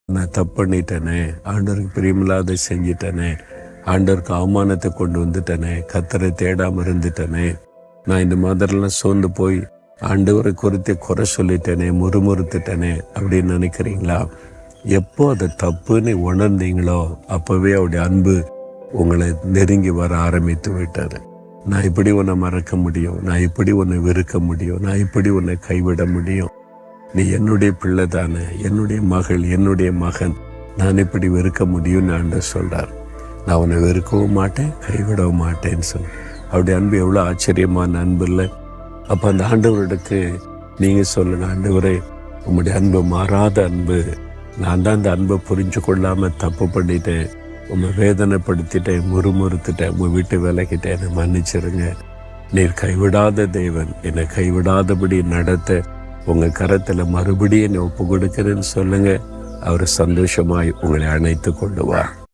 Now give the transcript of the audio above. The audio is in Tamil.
நான் தப்பு பண்ணிட்டேனே, ஆண்டவருக்கு பிரியமில்லாத செஞ்சிட்டேனே, ஆண்டவருக்கு அவமானத்தை கொண்டு வந்துட்டேனே, கர்த்தரை தேடாமல் இருந்துட்டேனே, நான் இந்த மாதிரிலாம் சோர்ந்து போய் ஆண்டவரை குறித்து குறை சொல்லிட்டேனே, முறுமுறுத்துட்டேனே அப்படின்னு நினைக்கிறீங்களா? எப்போ அதை தப்புன்னு உணர்ந்தீங்களோ அப்போவே அவருடைய அன்பு உங்களை நெருங்கி வர ஆரம்பித்து விட்டாரு. நான் இப்படி உன்னை மறக்க முடியும், நான் இப்படி உன்னை வெறுக்க முடியும், நான் இப்படி உன்னை கைவிட முடியும், நீ என்னுடைய பிள்ளை தானே, என்னுடைய மகள், என்னுடைய மகன், நான் இப்படி வெறுக்க முடியும்னு ஆண்டவர் சொல்றார். நான் உன்னை வெறுக்கவும் மாட்டேன், கைவிடவும் மாட்டேன்னு சொன்னேன். அவருடைய அன்பு எவ்வளோ ஆச்சரியமான அன்பு இல்லை? அப்போ அந்த ஆண்டவருக்கு நீங்கள் சொல்லுங்க, ஆண்டவரே உங்களுடைய அன்பு மாறாத அன்பு, நான் தான் அந்த அன்பை புரிஞ்சு கொள்ளாமல் தப்பு பண்ணிட்டேன், உங்களை வேதனைப்படுத்திட்டேன், முறுமுறுத்துட்டேன், உங்கள் வீட்டு விலகிட்டேன், என்னை மன்னிச்சிருங்க. நீர் கைவிடாத தேவன், என்னை கைவிடாதபடி நடத்த உங்கள் கரத்தில் மறுபடியும் என்னை ஒப்பு கொடுக்கிறேன்னு சொல்லுங்க. அவர் சந்தோஷமாய் உங்களை அணைத்து கொள்ளுவார்.